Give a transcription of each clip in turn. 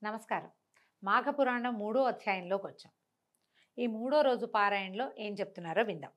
నమస్కారం. మాఘపురాణం 3వ అధ్యాయంలోకి వచ్చాం. ఈ 3వ రోజు పారాయణలో ఏం చెప్తున్నారో విందాం.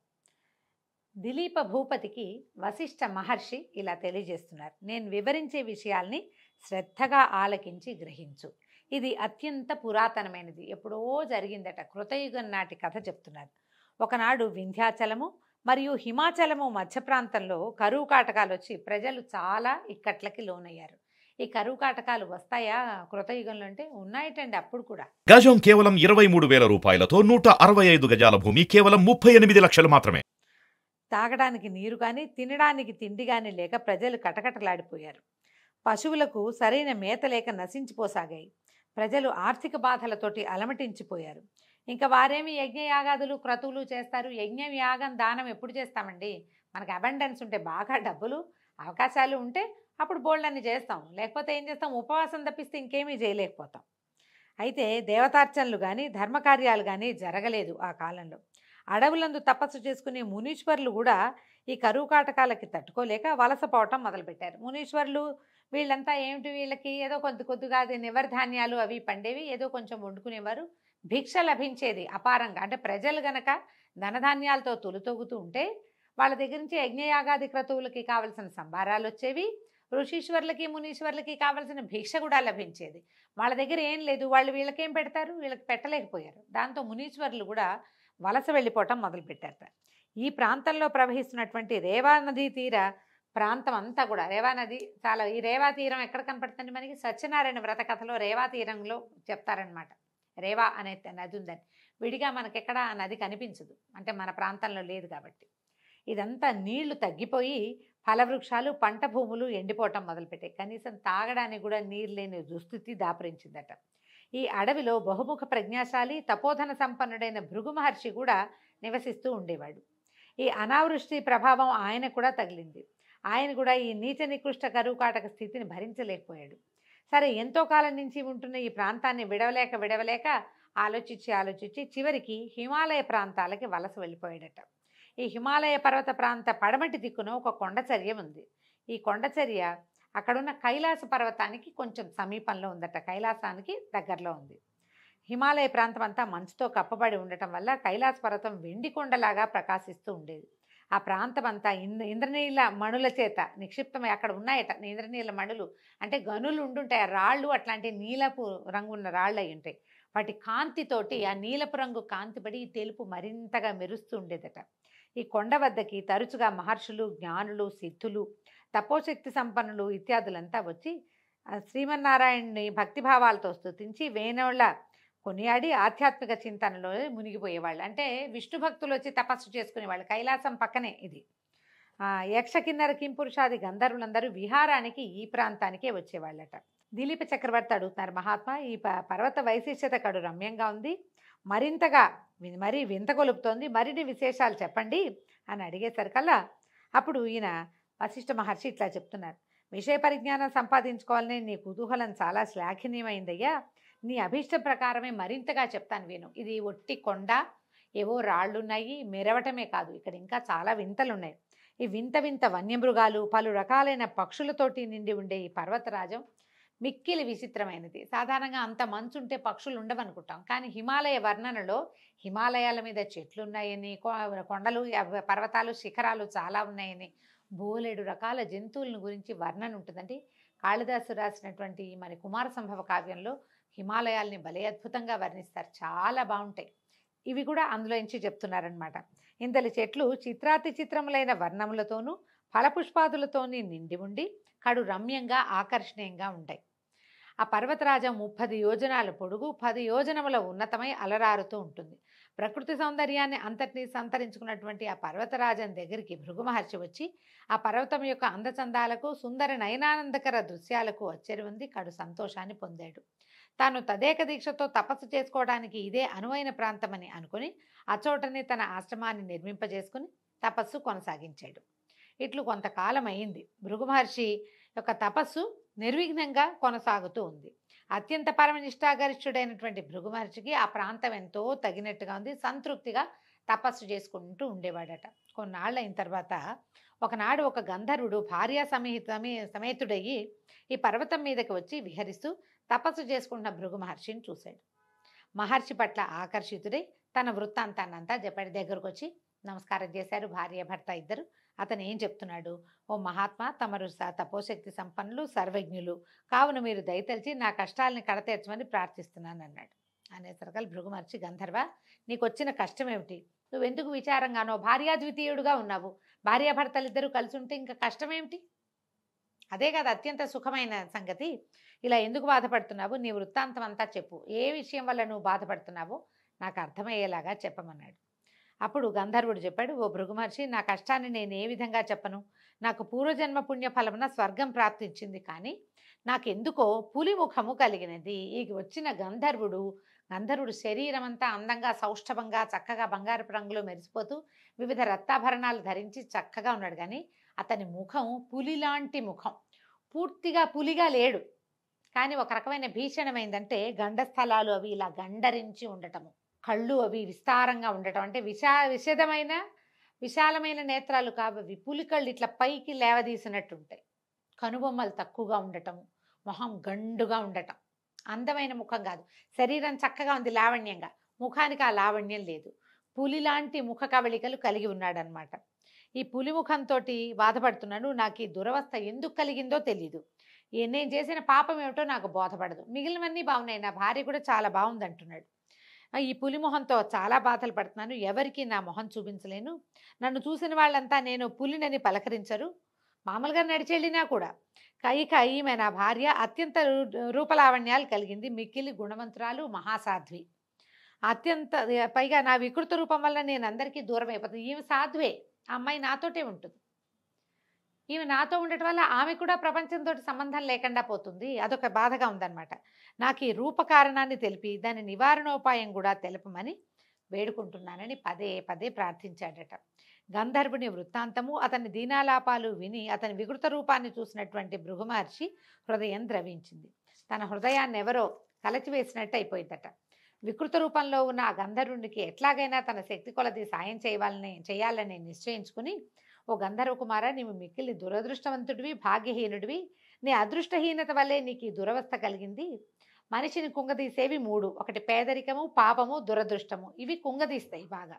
దిలీప భూపతికి వశిష్ఠ మహర్షి ఇలా తెలియజేస్తున్నారు. నేను వివరించే విషయాల్ని శ్రద్ధగా ఆలకించి గ్రహించు. ఇది అత్యంత పురాతనమైనది, ఎప్పుడో జరిగిందట. కృతయుగం నాటి కథ చెప్తున్నారు. ఒకనాడు వింధ్యాచలము మరియు హిమాచలము మధ్య ప్రాంతంలో కరువు కాటకాలు వచ్చి ప్రజలు చాలా ఇక్కట్లకి లోనయ్యారు. ఈ కరువు కాటకాలు వస్తాయా కృతయుగంలో అంటే? ఉన్నాయటండి అప్పుడు కూడా. గజం కేవలం 23,000 రూపాయలతో 165 గజాల భూమి కేవలం 38 లక్షలు మాత్రమే. తాగడానికి నీరు కానీ తినడానికి తిండి కానీ లేక ప్రజలు కటకటలాడిపోయారు. పశువులకు సరైన మేత లేక నశించిపోసాగాయి. ప్రజలు ఆర్థిక బాధలతోటి అలమటించిపోయారు. ఇంకా వారేమి యజ్ఞయాగాదులు క్రతువులు చేస్తారు? యజ్ఞం యాగం దానం ఎప్పుడు చేస్తామండి? మనకు అబండెన్స్ ఉంటే, బాగా డబ్బులు అవకాశాలు ఉంటే అప్పుడు బోల్డన్ని చేస్తాం. లేకపోతే ఏం చేస్తాం? ఉపవాసం తప్పిస్తే ఇంకేమీ చేయలేకపోతాం. అయితే దేవతార్చనలు కానీ ధర్మకార్యాలు కానీ జరగలేదు ఆ కాలంలో. అడవులందు తపస్సు చేసుకునే మునీశ్వరులు కూడా ఈ కరువు కాటకాలకి తట్టుకోలేక వలసపోవటం మొదలుపెట్టారు. మునీశ్వరులు వీళ్ళంతా ఏమిటి, వీళ్ళకి ఏదో కొద్దిగా నివర్ధాన్యాలు అవి పండేవి, ఏదో కొంచెం వండుకునేవారు. భిక్ష లభించేది అపారంగా. అంటే ప్రజలు గనక ధనధాన్యాలతో తొలుతొగుతూ ఉంటే వాళ్ళ దగ్గర నుంచి యజ్ఞయాగాది క్రతువులకి కావలసిన సంభారాలు వచ్చేవి. ఋషీశ్వరులకి మునీశ్వరులకి కావలసిన భిక్ష కూడా లభించేది. వాళ్ళ దగ్గర ఏం లేదు, వాళ్ళు వీళ్ళకేం పెడతారు? వీళ్ళకి పెట్టలేకపోయారు. దాంతో మునీశ్వరులు కూడా వలస వెళ్ళిపోవటం మొదలుపెట్టారట. ఈ ప్రాంతంలో ప్రవహిస్తున్నటువంటి రేవా నదీ తీర ప్రాంతం అంతా కూడా, రేవా నది చాలా, ఈ రేవా తీరం ఎక్కడ కనపడుతుంది మనకి? సత్యనారాయణ వ్రత కథలో రేవా తీరంలో చెప్తారనమాట. రేవా అనే నది ఉందని. విడిగా మనకెక్కడ ఆ నది కనిపించదు, అంటే మన ప్రాంతంలో లేదు కాబట్టి. ఇదంతా నీళ్లు తగ్గిపోయి ఫలవృక్షాలు పంట భూములు ఎండిపోవటం మొదలుపెట్టాయి. కనీసం తాగడానికి కూడా నీరు లేని దుస్థితి దాపురించిందట. ఈ అడవిలో బహుముఖ ప్రజ్ఞాశాలి తపోధన సంపన్నుడైన భృగు మహర్షి కూడా నివసిస్తూ ఉండేవాడు. ఈ అనావృష్టి ప్రభావం ఆయన కూడా తగిలింది. ఆయన కూడా ఈ నీచ నికృష్ట కరువు కాటక స్థితిని భరించలేకపోయాడు. సరే, ఎంతో కాలం నుంచి ఉంటున్న ఈ ప్రాంతాన్ని విడవలేక ఆలోచించి చివరికి హిమాలయ ప్రాంతాలకి వలస వెళ్ళిపోయాడట. ఈ హిమాలయ పర్వత ప్రాంత పడమటి దిక్కున ఒక కొండచర్య ఉంది. ఈ కొండచర్య అక్కడున్న కైలాస పర్వతానికి కొంచెం సమీపంలో ఉందట. కైలాసానికి దగ్గరలో ఉంది. హిమాలయ ప్రాంతం అంతా మంచుతో కప్పబడి ఉండటం వల్ల కైలాస పర్వతం వెండి కొండలాగా ప్రకాశిస్తూ ఉండేది. ఆ ప్రాంతం అంతా ఇంద్రనీల మణుల చేత నిక్షిప్తమై అక్కడ ఉన్నాయట. ఇంద్రనీల మణులు అంటే గనులు ఉండుంటాయి. ఆ రాళ్ళు అట్లాంటి నీలపు రంగు ఉన్న రాళ్ళు అయి ఉంటాయి. వాటి కాంతితోటి ఆ నీలపు రంగు కాంతిపడి ఈ తెలుపు మరింతగా మెరుస్తూ ఉండేదట. ఈ కొండ వద్దకి తరచుగా మహర్షులు, జ్ఞానులు, సిద్ధులు, తపోశక్తి సంపన్నులు ఇత్యాదులంతా వచ్చి శ్రీమన్నారాయణ్ణి భక్తిభావాలతో స్తుతించి వేణోళ్ళ కొనియాడి ఆధ్యాత్మిక చింతనలో మునిగిపోయేవాళ్ళు. అంటే విష్ణు భక్తులు వచ్చి తపస్సు చేసుకునేవాళ్ళు. కైలాసం పక్కనే ఇది. యక్ష కిన్నర కింపురుషాది గంధర్వులందరూ విహారానికి ఈ ప్రాంతానికే వచ్చేవాళ్ళట. దిలీప చక్రవర్తి అడుగుతున్నారు, మహాత్మా, ఈ పర్వత వైశిష్యత కడు రమ్యంగా ఉంది, మరింతగా మరీ వింత కొలుపుతోంది, మరిన్ని విశేషాలు చెప్పండి అని అడిగేసరికల్లా అప్పుడు ఈయన వశిష్ఠ మహర్షి ఇట్లా చెప్తున్నారు. విషయ పరిజ్ఞానం సంపాదించుకోవాలని నీ కుతూహలం చాలా శ్లాఘనీయమైందయ్యా. నీ అభీష్ట ప్రకారమే మరింతగా చెప్తాను విను. ఇది ఒట్టి కొండ, ఏవో రాళ్ళున్నాయి, మెరవటమే కాదు, ఇక్కడ ఇంకా చాలా వింతలున్నాయి. ఈ వింత వన్యమృగాలు, పలు రకాలైన పక్షులతోటి నిండి ఉండే ఈ పర్వతరాజం మిక్కిలి విచిత్రమైనది. సాధారణంగా అంత మంచు ఉంటే పక్షులు ఉండవనుకుంటాం, కానీ హిమాలయ వర్ణనలో హిమాలయాల మీద చెట్లు ఉన్నాయని, కొండలు, పర్వతాలు, శిఖరాలు చాలా ఉన్నాయని, బోలెడు రకాల జంతువులను గురించి వర్ణన ఉంటుందండి. కాళిదాసు రాసినటువంటి మరి కుమార సంభవ కావ్యంలో హిమాలయాల్ని భలే అద్భుతంగా వర్ణిస్తారు. చాలా బాగుంటాయి. ఇవి కూడా అందులో నుంచి చెప్తున్నారనమాట. ఇంతటి చెట్లు చిత్రాతి చిత్రములైన వర్ణములతోనూ ఫలపుష్పాదులతోని నిండి ఉండి కడు రమ్యంగా ఆకర్షణీయంగా ఉంటాయి. ఆ పర్వతరాజం 30 యోజనాల పొడుగు, 10 యోజనముల ఉన్నతమై అలరారుతూ ఉంటుంది. ప్రకృతి సౌందర్యాన్ని అంతటినీ సంతరించుకున్నటువంటి ఆ పర్వతరాజం దగ్గరికి భృగు మహర్షి వచ్చి ఆ పర్వతం యొక్క అందచందాలకు, సుందర నయనానందకర దృశ్యాలకు అచ్చెరి ఉంది కడు సంతోషాన్ని పొందాడు. తాను తదేక దీక్షతో తపస్సు చేసుకోవడానికి ఇదే అనువైన ప్రాంతమని అనుకుని అచోటనే తన ఆశ్రమాన్ని నిర్మింపజేసుకుని తపస్సు కొనసాగించాడు. ఇట్లు కొంతకాలం అయింది. భృగు మహర్షి యొక్క తపస్సు నిర్విఘ్నంగా కొనసాగుతూ ఉంది. అత్యంత పరమనిష్టాగరిష్ఠుడైనటువంటి భృగు మహర్షికి ఆ ప్రాంతం ఎంతో తగినట్టుగా ఉంది, సంతృప్తిగా తపస్సు చేసుకుంటూ ఉండేవాడట. కొన్నాళ్ళు అయిన తర్వాత ఒకనాడు ఒక గంధర్వుడు భార్యా సమేతుడయ్యి ఈ పర్వతం మీదకి వచ్చి విహరిస్తూ తపస్సు చేసుకుంటున్న భృగు మహర్షిని చూశాడు. మహర్షి పట్ల ఆకర్షితుడై తన వృత్తాంతాన్నంతా చెప్పాడు. దగ్గరకు వచ్చి నమస్కారం చేశారు భార్య భర్త ఇద్దరు. అతను ఏం చెప్తున్నాడు, ఓ మహాత్మా, తమరు తపోశక్తి సంపన్నులు, సర్వజ్ఞులు, కావున మీరు దయతలిచి నా కష్టాలని కడతీర్చమని ప్రార్థిస్తున్నాను అన్నాడు. అనేసరికల్ భృగు మహర్షి, గంధర్వ, నీకు వచ్చిన కష్టం ఏమిటి? నువ్వెందుకు విచారంగానో భార్యాద్వితీయుడుగా ఉన్నావు. భార్యాభర్తలిద్దరూ కలిసి ఉంటే ఇంకా కష్టమేమిటి? అదే కదా అత్యంత సుఖమైన సంగతి. ఇలా ఎందుకు బాధపడుతున్నావు? నీ వృత్తాంతం అంతా చెప్పు. ఏ విషయం వల్ల నువ్వు బాధపడుతున్నావో నాకు అర్థమయ్యేలాగా చెప్పమన్నాడు. అప్పుడు గంధర్వుడు చెప్పాడు, ఓ భృగు మహర్షి, నా కష్టాన్ని నేను ఏ విధంగా చెప్పను? నాకు పూర్వజన్మ పుణ్యఫలమున స్వర్గం ప్రాప్తించింది, కానీ నాకెందుకో పులి ముఖము కలిగినది. ఈ వచ్చిన గంధర్వుడు శరీరం అంతా అందంగా సౌష్ఠవంగా చక్కగా బంగారపు రంగులో మెరిసిపోతూ వివిధ రత్నాభరణాలు ధరించి చక్కగా ఉన్నాడు. కానీ అతని ముఖం పులిలాంటి ముఖం, పూర్తిగా పులిగా లేడు. కానీ ఒక రకమైన భీషణమైందంటే గండస్థలాలు అవి ఇలా గండరించి ఉండటము, కళ్ళు అవి విస్తారంగా ఉండటం, అంటే విశాలమైన నేత్రాలు కావవి, పులి కళ్ళు ఇట్లా పైకి లేవదీసినట్టుంటాయి. కనుబొమ్మలు తక్కువగా ఉండటము, మొహం గండుగా ఉండటం. అందమైన ముఖం కాదు, శరీరం చక్కగా ఉంది లావణ్యంగా, ముఖానికి ఆ లావణ్యం లేదు. పులిలాంటి ముఖ కవళికలు కలిగి ఉన్నాడనమాట. ఈ పులి ముఖంతో బాధపడుతున్నాను. నాకు ఈ దురవస్థ ఎందుకు కలిగిందో తెలీదు. నేను చేసిన పాపం ఏమిటో నాకు బోధపడదు. మిగిలినవన్నీ బాగున్నాయి, నా భార్య కూడా చాలా బాగుంది అంటున్నాడు. ఈ పులి మొహంతో చాలా బాధలు పడుతున్నాను. ఎవరికి నా మొహం చూపించలేను. నన్ను చూసిన వాళ్ళంతా నేను పులినని పలకరించరు. మామూలుగా నడిచెళ్ళినా కూడా ఈమె నా భార్య అత్యంత రూపలావణ్యాలు కలిగింది, మిక్కిలి గుణవంతురాలు, మహాసాధ్వి. అత్యంత పైగా నా వికృత రూపం వల్ల నేను అందరికీ దూరం అయిపోతుంది. ఈమె సాధ్వే, ఆ అమ్మాయి నాతోటే ఉంటుంది. ఈమె నాతో ఉండటం వల్ల ఆమె కూడా ప్రపంచంతో సంబంధం లేకుండా పోతుంది. అదొక బాధగా ఉందన్నమాట. నాకు ఈ రూపకారణాన్ని తెలిపి దాని నివారణోపాయం కూడా తెలపమని వేడుకుంటున్నానని పదే పదే ప్రార్థించాడట. గంధర్వుని వృత్తాంతము, అతని దీనాలాపాలు విని అతని వికృత రూపాన్ని చూసినటువంటి భృగు మహర్షి హృదయం ద్రవించింది. తన హృదయాన్ని ఎవరో కలచివేసినట్టు అయిపోయిందట. వికృత రూపంలో ఉన్న ఆ గంధర్వునికి ఎట్లాగైనా తన శక్తి కొలది సాయం చేయాలని నిశ్చయించుకుని, ఓ గంధర్వ కుమార, నీవు మిక్కిలి దురదృష్టవంతుడివి, భాగ్యహీనుడివి. నీ అదృష్టహీనత వల్లే నీకు ఈ దురవస్థ కలిగింది. మనిషిని కుంగదీసేవి 3: ఒకటి పేదరికము, పాపము, దురదృష్టము. ఇవి కుంగదీస్తాయి బాగా.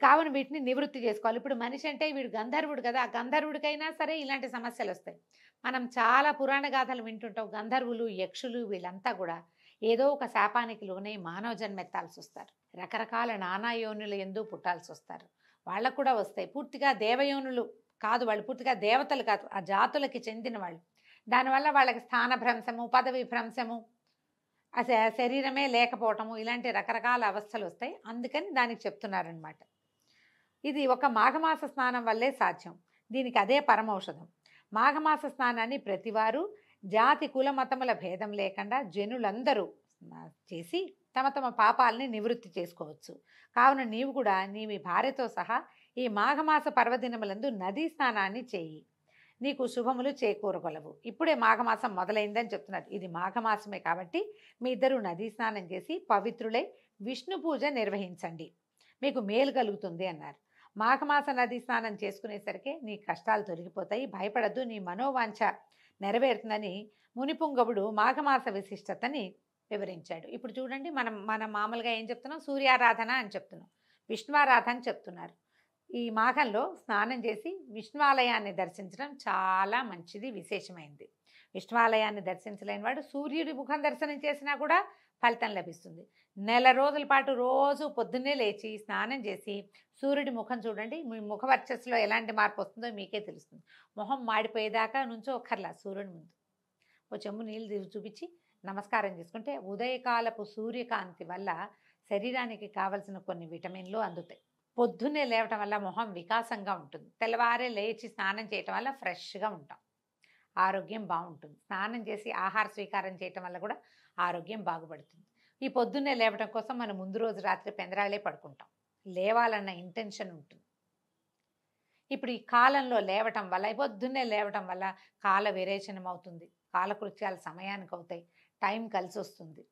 కావున వీటిని నివృత్తి చేసుకోవాలి. ఇప్పుడు మనిషి అంటే వీడు గంధర్వుడు కదా, ఆ గంధర్వుడికైనా సరే ఇలాంటి సమస్యలు వస్తాయి. మనం చాలా పురాణ గాథలు వింటుంటాం. గంధర్వులు, యక్షులు వీళ్ళంతా కూడా ఏదో ఒక శాపానికి లోనే మానవ జన్మెత్తాల్సి వస్తారు. రకరకాల నానా యోనులు ఎందు పుట్టాల్సి వస్తారు. వాళ్ళకు కూడా వస్తాయి. పూర్తిగా దేవయోనులు కాదు, వాళ్ళు పూర్తిగా దేవతలు కాదు, ఆ జాతులకి చెందిన వాళ్ళు. దానివల్ల వాళ్ళకి స్థానభ్రంశము, పదవి భ్రంశము, ఆ శరీరమే లేకపోవటము, ఇలాంటి రకరకాల అవస్థలు వస్తాయి. అందుకని దానికి చెప్తున్నారనమాట. ఇది ఒక మాఘమాస స్నానం వల్లే సాధ్యం. దీనికి అదే పరమౌషధం. మాఘమాస స్నానాన్ని ప్రతివారు జాతి కుల మతముల భేదం లేకుండా జనులందరూ చేసి తమ తమ పాపాలని నివృత్తి చేసుకోవచ్చు. కావున నీవు కూడా మీ భార్యతో సహా ఈ మాఘమాస పర్వదినములందు నదీ స్నానాన్ని చేయి, నీకు శుభములు చేకూరగలవు. ఇప్పుడే మాఘమాసం మొదలైందని చెప్తున్నారు. ఇది మాఘమాసమే కాబట్టి మీ ఇద్దరు నదీ స్నానం చేసి పవిత్రులై విష్ణు పూజ నిర్వహించండి, మీకు మేలు కలుగుతుంది అన్నారు. మాఘమాస నదీ స్నానం చేసుకునేసరికి నీ కష్టాలు తొలగిపోతాయి, భయపడద్దు, నీ మనోవాంఛ నెరవేరుతుందని మునిపుంగవుడు మాఘమాస విశిష్టతని వివరించాడు. ఇప్పుడు చూడండి, మనం మామూలుగా ఏం చెప్తున్నాం, సూర్యారాధన అని చెప్తున్నాం, విష్ణువారాధన అని చెప్తున్నారు. ఈ మాఘంలో స్నానం చేసి విష్ణువాలయాన్ని దర్శించడం చాలా మంచిది, విశేషమైంది. విష్ణువాలయాన్ని దర్శించలేని వాడు సూర్యుడి ముఖం దర్శనం చేసినా కూడా ఫలితం లభిస్తుంది. నెల రోజుల పాటు రోజు పొద్దున్నే లేచి స్నానం చేసి సూర్యుడి ముఖం చూడండి. మీ ముఖ వర్చస్సులో ఎలాంటి మార్పు వస్తుందో మీకే తెలుస్తుంది. మొహం మాడిపోయేదాకా నుంచో ఒక్కర్లా సూర్యుడి ముందు ఓ చెంబు నీళ్ళు చూపించి నమస్కారం చేసుకుంటే ఉదయకాలపు సూర్యకాంతి వల్ల శరీరానికి కావలసిన కొన్ని విటమిన్లు అందుతాయి. పొద్దున్నే లేవటం వల్ల మొహం వికాసంగా ఉంటుంది. తెల్లవారే లేచి స్నానం చేయటం వల్ల ఫ్రెష్గా ఉంటాం, ఆరోగ్యం బాగుంటుంది. స్నానం చేసి ఆహార స్వీకారం చేయటం వల్ల కూడా ఆరోగ్యం బాగుపడుతుంది. ఈ పొద్దున్నే లేవటం కోసం మనం ముందు రోజు రాత్రి పెందరాలే పడుకుంటాం, లేవాలన్న ఇంటెన్షన్ ఉంటుంది. ఇప్పుడు ఈ కాలంలో లేవటం వల్ల, పొద్దున్నే లేవటం వల్ల కాల విరేచనం అవుతుంది, కాలకృత్యాలు సమయానికి అవుతాయి, టైం కలిసి వస్తుంది.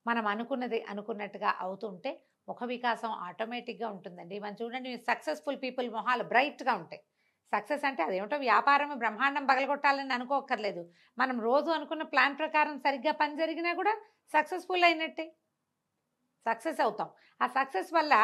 మనం అనుకున్నది అనుకున్నట్టుగా అవుతుంటే ముఖ వికాసం ఆటోమేటిక్గా ఉంటుందండి. మనం చూడండి, సక్సెస్ఫుల్ పీపుల్ మొహాలు బ్రైట్గా ఉంటాయి. సక్సెస్ అంటే అదేమిటో వ్యాపారం బ్రహ్మాండం పగలగొట్టాలని అనుకోక్కర్లేదు. మనం రోజు అనుకున్న ప్లాన్ ప్రకారం సరిగ్గా పని జరిగినా కూడా సక్సెస్ఫుల్ అయినట్టే, సక్సెస్ అవుతాం. ఆ సక్సెస్ వల్ల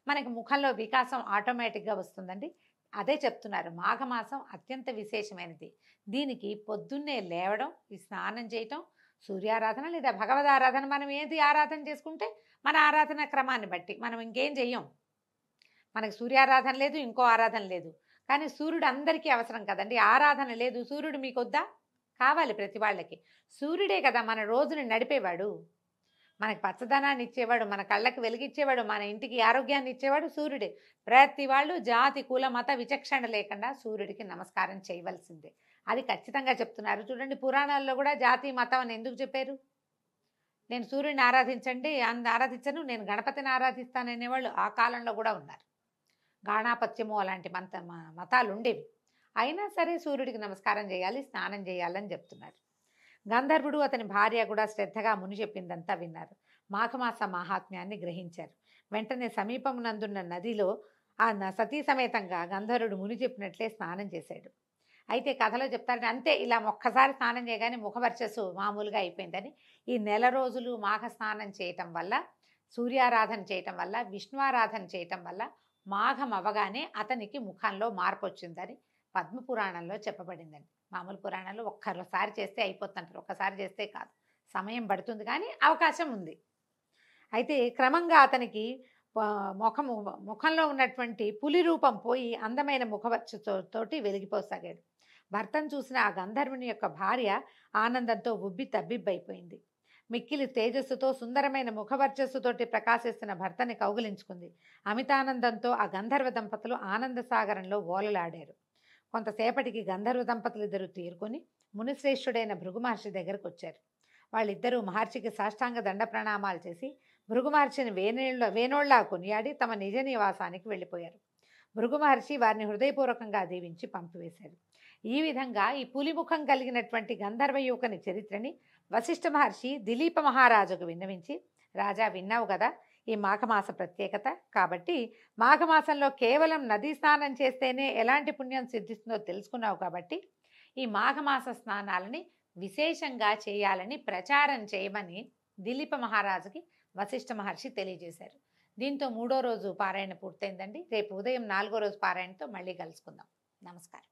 మనకి ముఖంలో వికాసం ఆటోమేటిక్గా వస్తుందండి. అదే చెప్తున్నారు, మాఘమాసం అత్యంత విశేషమైనది. దీనికి పొద్దున్నే లేవడం, ఈ స్నానం చేయటం, సూర్యారాధన లేదా భగవద్ ఆరాధన, మనం ఏది ఆరాధన చేసుకుంటే మన ఆరాధన క్రమాన్ని బట్టి మనం ఇంకేం చెయ్యం. మనకి సూర్యారాధన లేదు, ఇంకో ఆరాధన లేదు. కానీ సూర్యుడు అందరికీ అవసరం కదండి. ఆరాధన లేదు, సూర్యుడు మీకొద్దా? కావాలి ప్రతి వాళ్ళకి. సూర్యుడే కదా మన రోజుని నడిపేవాడు, మనకి పచ్చదనాన్ని ఇచ్చేవాడు, మన కళ్ళకి వెలిగిచ్చేవాడు, మన ఇంటికి ఆరోగ్యాన్ని ఇచ్చేవాడు సూర్యుడే. ప్రతి వాళ్ళు జాతి కుల మత విచక్షణ లేకుండా సూర్యుడికి నమస్కారం చేయవలసిందే. అది ఖచ్చితంగా చెప్తున్నారు. చూడండి, పురాణాల్లో కూడా జాతి మతం అని ఎందుకు చెప్పారు? నేను సూర్యుడిని ఆరాధించను, నేను గణపతిని ఆరాధిస్తాననేవాళ్ళు ఆ కాలంలో కూడా ఉన్నారు. గాణాపత్యము అలాంటి మతాలు ఉండేవి. అయినా సరే సూర్యుడికి నమస్కారం చేయాలి, స్నానం చేయాలని చెప్తున్నారు. గంధర్వుడు అతని భార్య కూడా శ్రద్ధగా ముని చెప్పిందంతా విన్నారు. మాఘమాస మహాత్మ్యాన్ని గ్రహించారు. వెంటనే సమీపమునందున్న నదిలో సతీ సమేతంగా గంధర్వుడు ముని చెప్పినట్లే స్నానం చేశాడు. అయితే కథలో చెప్తారంటే అంతే, ఇలా ఒక్కసారి స్నానం చేయగానే ముఖవర్చస్సు మామూలుగా అయిపోయిందని. ఈ నెల రోజులు మాఘ స్నానం చేయటం వల్ల, సూర్యారాధన చేయటం వల్ల, విష్ణువారాధన చేయటం వల్ల మాఘం అవగానే అతనికి ముఖంలో మార్పు వచ్చిందని పద్మపురాణంలో చెప్పబడిందండి. మామూలు పురాణాలు ఒక్కసారి చేస్తే అయిపోతుంటారు, ఒక్కసారి చేస్తే కాదు, సమయం పడుతుంది, కానీ అవకాశం ఉంది. అయితే క్రమంగా అతనికి ముఖంలో ఉన్నటువంటి పులి రూపం పోయి అందమైన ముఖవర్చతోటి వెలిగిపోసాగాడు. భర్తను చూసిన ఆ గంధర్వుని యొక్క భార్య ఆనందంతో ఉబ్బి తబ్బిబ్బైపోయింది. మిక్కిలి తేజస్సుతో సుందరమైన ముఖవర్చస్సుతోటి ప్రకాశిస్తున్న భర్తని కౌగిలించుకుంది. అమితానందంతో ఆ గంధర్వ దంపతులు ఆనంద సాగరంలో ఓలలాడారు. కొంతసేపటికి గంధర్వ దంపతులు ఇద్దరు తీరుకొని మునిశ్రేష్ఠుడైన భృగు మహర్షి దగ్గరకు వచ్చారు. వాళ్ళిద్దరూ మహర్షికి సాష్టాంగ దండ ప్రణామాలు చేసి భృగు మహర్షిని వేనోళ్లా కొనియాడి తమ నిజ నివాసానికి వెళ్ళిపోయారు. భృగు మహర్షి వారిని హృదయపూర్వకంగా దీవించి పంపివేశారు. ఈ విధంగా ఈ పులిముఖం కలిగినటువంటి గంధర్వ యువకుని చరిత్రని వశిష్ఠ మహర్షి దిలీప మహారాజుకు విన్నవించి, రాజా విన్నావు కదా ఈ మాఘమాస ప్రత్యేకత, కాబట్టి మాఘమాసంలో కేవలం నదీ స్నానం చేస్తేనే ఎలాంటి పుణ్యం సిద్ధిస్తుందో తెలుసుకున్నావు, కాబట్టి ఈ మాఘమాస స్నానాలని విశేషంగా చేయాలని ప్రచారం చేయమని దిలీప మహారాజుకి వశిష్ఠ మహర్షి తెలియజేశారు. దీంతో 3వ రోజు పారాయణ పూర్తయిందండి. రేపు ఉదయం 4వ రోజు పారాయణతో మళ్ళీ కలుసుకుందాం. నమస్కారం.